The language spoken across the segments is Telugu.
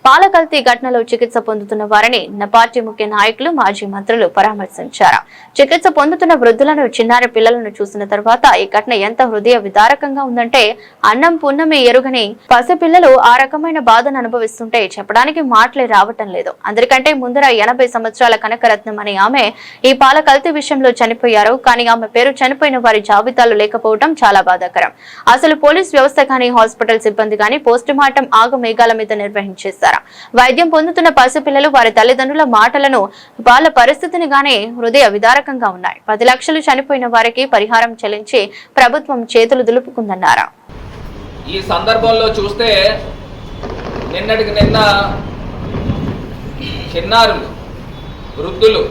పాల కల్తీ ఘటనలో చికిత్స పొందుతున్న వారిని పార్టీ ముఖ్య నాయకులు మాజీ మంత్రులు పరామర్శించారు. చికిత్స పొందుతున్న వృద్ధులను, చిన్నారి పిల్లలను చూసిన తర్వాత ఈ ఘటన ఎంత హృదయ విదారకంగా ఉందంటే అన్నం పున్నమి ఎరుగని పసిపిల్లలు ఆ రకమైన బాధను అనుభవిస్తుంటే చెప్పడానికి మాటలే రావటం లేదు. అందరికంటే ముందర 80 సంవత్సరాల కనకరత్నం అనే ఆమె ఈ పాల కల్తీ విషయంలో చనిపోయారు. కానీ ఆమె పేరు చనిపోయిన వారి జాబితాలో లేకపోవడం చాలా బాధాకరం. అసలు పోలీస్ వ్యవస్థ కానీ, హాస్పిటల్ సిబ్బంది కానీ పోస్ట్ మార్టం ఆగమేఘాల మీద నిర్వహించేశారు. వైద్యం పొందుతున్న పసిపిల్లలు, వారి తల్లిదండ్రుల మాటలను, వాళ్ళ పరిస్థితిని గానే హృదయ విదారకంగా ఉన్నాయి. 10 లక్షలు చనిపోయిన వారికి పరిహారం చెల్లించి ప్రభుత్వం చేతులు దులుపుకుందన్నారు. ఈ సందర్భంలో చూస్తే నిన్నటికి నిన్న చిన్నారులు, వృద్ధులు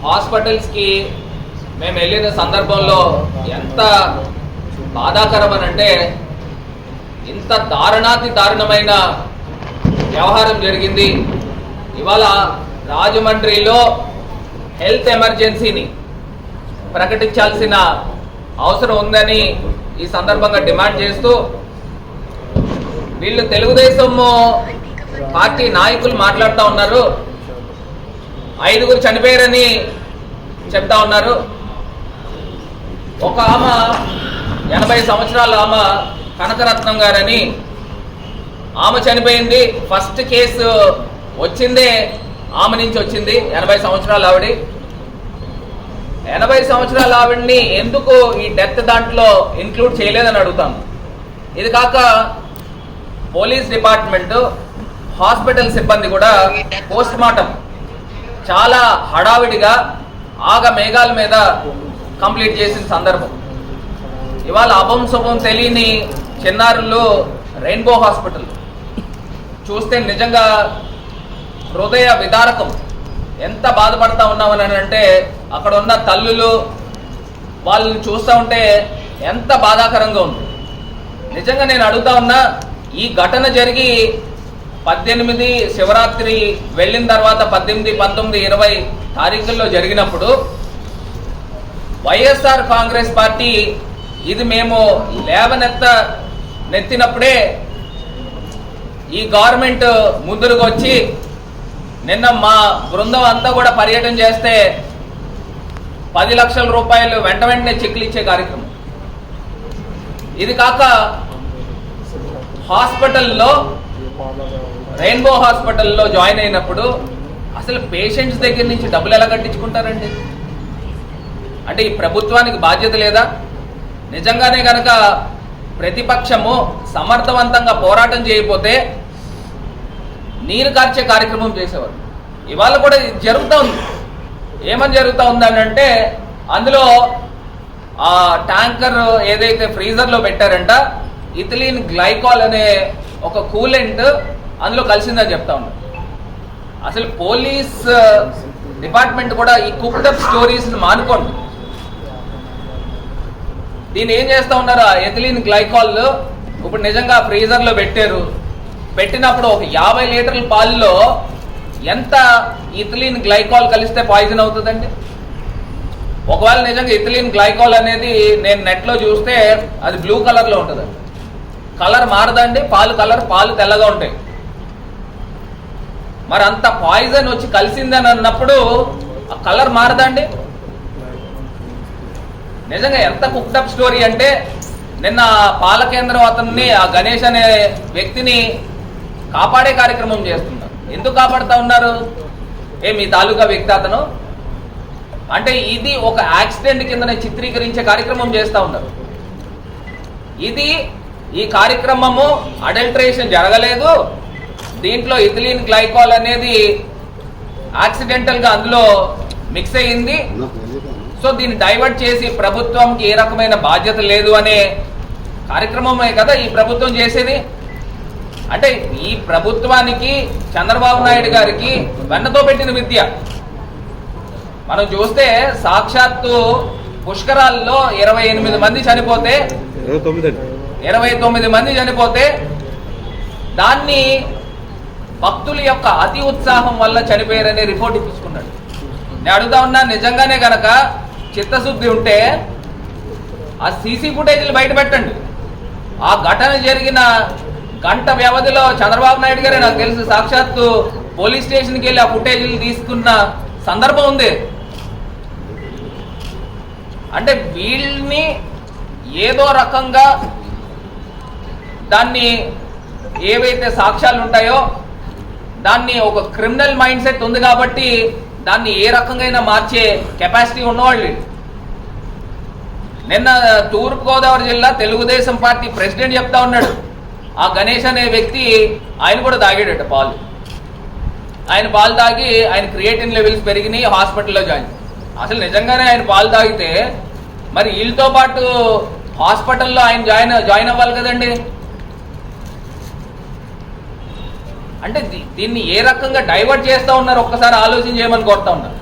హాస్పిటల్స్కి మేము వెళ్ళిన సందర్భంలో ఎంత బాధాకరం అని అంటే, ఇంత దారుణాతి దారుణమైన వ్యవహారం జరిగింది. ఇవాళ రాజమండ్రిలో హెల్త్ ఎమర్జెన్సీని ప్రకటించాల్సిన అవసరం ఉందని ఈ సందర్భంగా డిమాండ్ చేస్తూ, వీళ్ళు తెలుగుదేశం పార్టీ నాయకులు మాట్లాడుతూ ఉన్నారు. 5గురు చనిపోయారని చెప్తా ఉన్నారు. ఒక ఆమె 80 సంవత్సరాల ఆమె కనకరత్నం గారని ఆమె చనిపోయింది. ఫస్ట్ కేసు వచ్చిందే ఆమె నుంచి వచ్చింది. 80 సంవత్సరాల ఆవిడ. 80 సంవత్సరాల ఆవిడ్ని ఎందుకు ఈ డెత్ దాంట్లో ఇంక్లూడ్ చేయలేదని అడుగుతాం. ఇది కాక పోలీస్ డిపార్ట్మెంట్, హాస్పిటల్ సిబ్బంది కూడా పోస్ట్ మార్టం చాలా హడావిడిగా ఆగమేఘాల మీద కంప్లీట్ చేసిన సందర్భం. ఇవాళ అభం శుభం తెలియని చిన్నారులు రెయిన్బో హాస్పిటల్ చూస్తే నిజంగా హృదయ విదారకం. ఎంత బాధపడతా ఉన్నామని అంటే, అక్కడ ఉన్న తల్లులు వాళ్ళని చూస్తూ ఉంటే ఎంత బాధాకరంగా ఉంది. నిజంగా నేను అడుగుతా ఉన్నా, ఈ ఘటన జరిగి 18 శివరాత్రి వెళ్ళిన తర్వాత 18, 19, 20 తారీఖుల్లో జరిగినప్పుడు వైఎస్ఆర్ కాంగ్రెస్ పార్టీ ఇది మేము నెత్తినప్పుడే ఈ గవర్నమెంట్ ముందుకు వచ్చి నిన్న మా బృందం అంతా కూడా పర్యటన చేస్తే 10 లక్షల రూపాయలు వెంటనే చెక్లు ఇచ్చే కార్యక్రమం. ఇది కాక హాస్పిటల్లో, రెయిన్బో హాస్పిటల్లో జాయిన్ అయినప్పుడు అసలు పేషెంట్స్ దగ్గర నుంచి డబ్బులు ఎలా కట్టించుకుంటారండి? అంటే ఈ ప్రభుత్వానికి బాధ్యత లేదా? నిజంగానే కనుక ప్రతిపక్షము సమర్థవంతంగా పోరాటం చేయకపోతే నీరు కార్చే కార్యక్రమం చేసేవారు. ఇవాళ కూడా జరుగుతూ ఉంది. ఏమని జరుగుతూ ఉందని అంటే, అందులో ఆ ట్యాంకర్ ఏదైతే ఫ్రీజర్లో పెట్టారంట, ఇథిలీన్ గ్లైకాల్ అనే ఒక కూలెంట్ అందులో కలిసిందని చెప్తా ఉన్నారు. అసలు పోలీస్ డిపార్ట్మెంట్ కూడా ఈ కుక్డప్ స్టోరీస్ని మానుకోండి. దీన్ని ఏం చేస్తూ ఉన్నారు? ఎథిలీన్ గ్లైకాల్ ఇప్పుడు నిజంగా ఫ్రీజర్లో పెట్టారు. పెట్టినప్పుడు ఒక 50 లీటర్ల పాలలో ఎంత ఇథిలీన్ గ్లైకాల్ కలిస్తే పాయిజన్ అవుతుందండి? ఒకవేళ నిజంగా ఇథిలీన్ గ్లైకాల్ అనేది నేను నెట్లో చూస్తే అది బ్లూ కలర్లో ఉంటుంది. కలర్ మారదండి. పాలు తెల్లగా ఉంటాయి. మరి అంత పాయిజన్ వచ్చి కలిసిందని అన్నప్పుడు ఆ కలర్ మారదండి? నిజంగా ఎంత కుక్డప్ స్టోరీ అంటే, నిన్న పాల కేంద్రం అతన్ని, ఆ గణేష్ అనే వ్యక్తిని కాపాడే కార్యక్రమం చేస్తున్నారు. ఎందుకు కాపాడుతూ ఉన్నారు? మీ తాలూకా వ్యక్తి అతను అంటే ఇది ఒక యాక్సిడెంట్ కిందనే చిత్రీకరించే కార్యక్రమం చేస్తూ ఉన్నారు. ఈ కార్యక్రమము అడల్టరేషన్ జరగలేదు. దీంట్లో ఇథిలీన్ గ్లైకాల్ అనేది యాక్సిడెంటల్గా అందులో మిక్స్ అయ్యింది. సో దీన్ని డైవర్ట్ చేసి ప్రభుత్వంకి ఏ రకమైన బాధ్యత లేదు అనే కార్యక్రమమే కదా ఈ ప్రభుత్వం చేసేది. అంటే ఈ ప్రభుత్వానికి, చంద్రబాబు నాయుడు గారికి వెన్నతో పెట్టిన విద్య. మనం చూస్తే సాక్షాత్తు పుష్కరాల్లో 28 మంది చనిపోతే, 29 మంది చనిపోతే దాన్ని భక్తుల యొక్క అతి ఉత్సాహం వల్ల చనిపోయారనే రిపోర్ట్ ఇప్పించుకున్నాడు. నేను అడుగుతా ఉన్నా, నిజంగానే గనక చిత్తశుద్ధి ఉంటే ఆ సీసీ ఫుటేజీలు బయట పెట్టండి. ఆ ఘటన జరిగిన గంట వ్యవధిలో చంద్రబాబు నాయుడు గారే నాకు తెలుసు సాక్షాత్తు పోలీస్ స్టేషన్కి వెళ్ళి ఆ ఫుటేజీలు తీసుకున్న సందర్భం ఉంది. అంటే వీళ్ళని ఏదో రకంగా దాన్ని ఏవైతే సాక్ష్యాలు ఉంటాయో దాన్ని ఒక క్రిమినల్ మైండ్ సెట్ ఉంది కాబట్టి దాన్ని ఏ రకంగా మార్చే కెపాసిటీ ఉన్నవాళ్ళు. నిన్న తూర్పుగోదావరి జిల్లా తెలుగుదేశం పార్టీ ప్రెసిడెంట్ చెప్తా ఉన్నాడు, ఆ గణేష్ అనే వ్యక్తి ఆయన కూడా తాగాడట పాలు. ఆయన పాలు తాగి ఆయన క్రియేటిన్ లెవెల్స్ పెరిగినాయి, హాస్పిటల్లో జాయిన్. అసలు నిజంగానే ఆయన పాలు తాగితే మరి వీళ్ళతో పాటు హాస్పిటల్లో ఆయన జాయిన్ అవ్వాలి కదండి. అంటే దీన్ని ఏ రకంగా డైవర్ట్ చేస్తూ ఉన్నారు ఒక్కసారి ఆలోచన చేయమని కోరుతా ఉన్నారు.